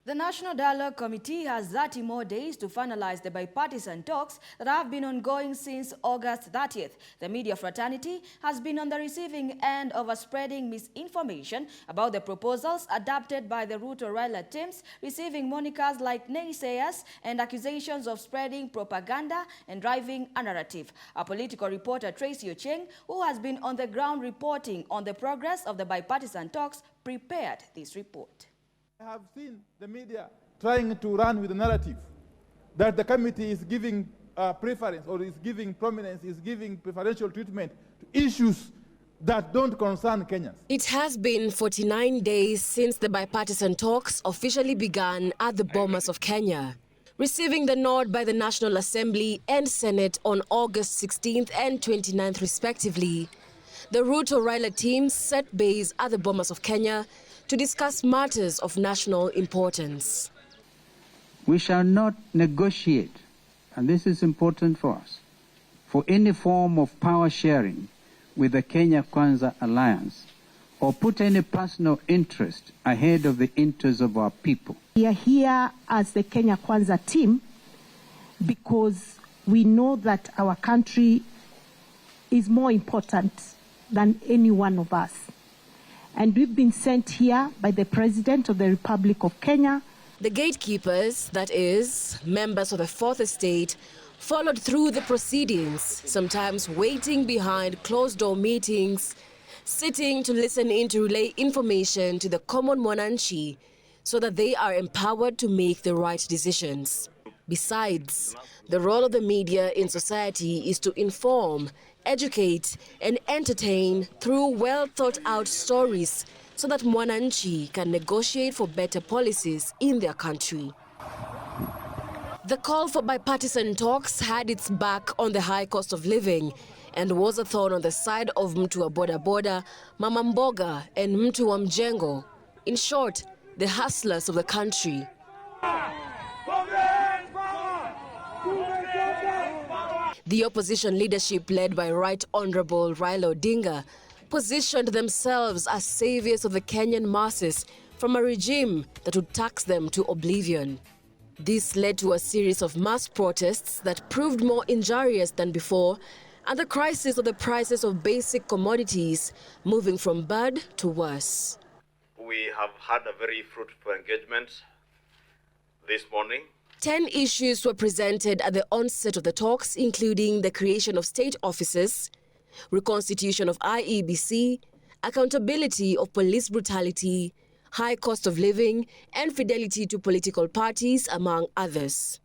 The National Dialogue Committee has 30 more days to finalize the bipartisan talks that have been ongoing since August 30th. The media fraternity has been on the receiving end of spreading misinformation about the proposals adopted by the Ruto-Raila teams, receiving monikers like naysayers and accusations of spreading propaganda and driving a narrative. Our political reporter Tracy Ocheng, who has been on the ground reporting on the progress of the bipartisan talks, prepared this report. I have seen the media trying to run with the narrative that the committee is giving preference or is giving prominence, is giving preferential treatment to issues that don't concern Kenyans. It has been 49 days since the bipartisan talks officially began at the Bomas of Kenya, receiving the nod by the National Assembly and Senate on August 16th and 29th respectively. The Ruto-Raila teams set base at the Bomas of Kenya to discuss matters of national importance. We shall not negotiate, and this is important for us, for any form of power sharing with the Kenya Kwanza alliance or put any personal interest ahead of the interests of our people. We are here as the Kenya Kwanza team because we know that our country is more important than any one of us. And we've been sent here by the President of the Republic of Kenya. The gatekeepers, that is, members of the Fourth Estate, followed through the proceedings, sometimes waiting behind closed-door meetings, sitting to listen in to relay information to the common mwananchi so that they are empowered to make the right decisions. Besides, the role of the media in society is to inform, educate and entertain through well-thought-out stories so that mwananchi can negotiate for better policies in their country. The call for bipartisan talks had its back on the high cost of living and was a thorn on the side of mtu wa boda boda, mama mboga and mtu wa mjengo. In short, the hustlers of the country. The opposition leadership, led by Right Honorable Raila Odinga, positioned themselves as saviors of the Kenyan masses from a regime that would tax them to oblivion. This led to a series of mass protests that proved more injurious than before, and the crisis of the prices of basic commodities moving from bad to worse. We have had a very fruitful engagement this morning. 10 issues were presented at the onset of the talks, including the creation of state offices, reconstitution of IEBC, accountability of police brutality, high cost of living, and fidelity to political parties, among others.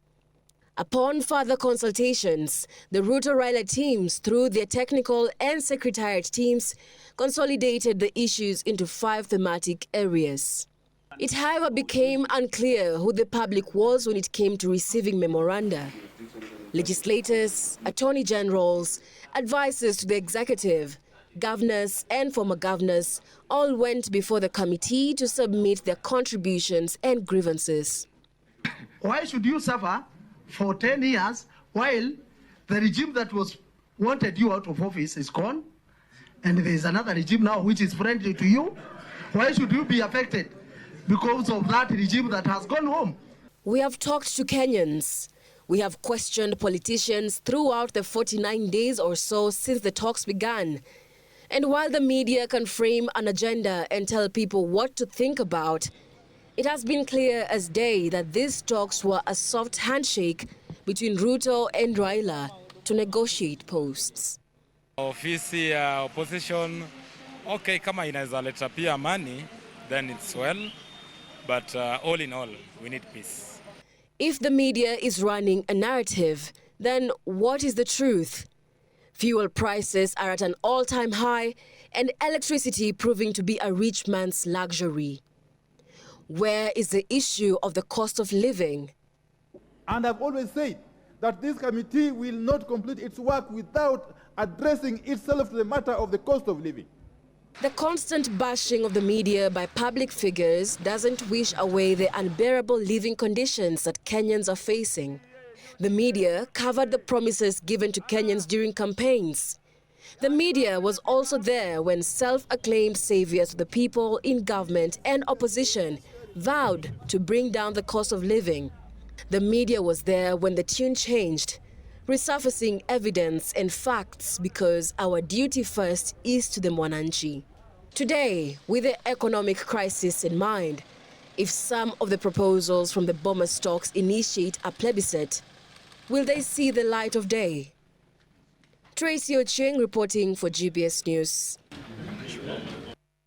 Upon further consultations, the Ruto-Raila teams, through their technical and secretariat teams, consolidated the issues into 5 thematic areas. It, however, became unclear who the public was when it came to receiving memoranda. Legislators, attorney generals, advisors to the executive, governors and former governors all went before the committee to submit their contributions and grievances. Why should you suffer for 10 years while the regime that was wanted you out of office is gone and there is another regime now which is friendly to you? Why should you be affected because of that regime that has gone home? We have talked to Kenyans. We have questioned politicians throughout the 49 days or so since the talks began. And while the media can frame an agenda and tell people what to think about, it has been clear as day that these talks were a soft handshake between Ruto and Raila to negotiate posts. Ofisi ya opposition, okay, kama inaweza leta pia amani, then it's well. But all in all, we need peace. If the media is running a narrative, then what is the truth? Fuel prices are at an all-time high and electricity proving to be a rich man's luxury. Where is the issue of the cost of living? And I've always said that this committee will not complete its work without addressing itself to the matter of the cost of living. The constant bashing of the media by public figures doesn't wish away the unbearable living conditions that Kenyans are facing. The media covered the promises given to Kenyans during campaigns. The media was also there when self-acclaimed saviors of the people in government and opposition vowed to bring down the cost of living. The media was there when the tune changed, resurfacing evidence and facts because our duty first is to the mwananchi. Today, with the economic crisis in mind, if some of the proposals from the Bomas talks initiate a plebiscite, will they see the light of day? Tracy Ocheng reporting for GBS News.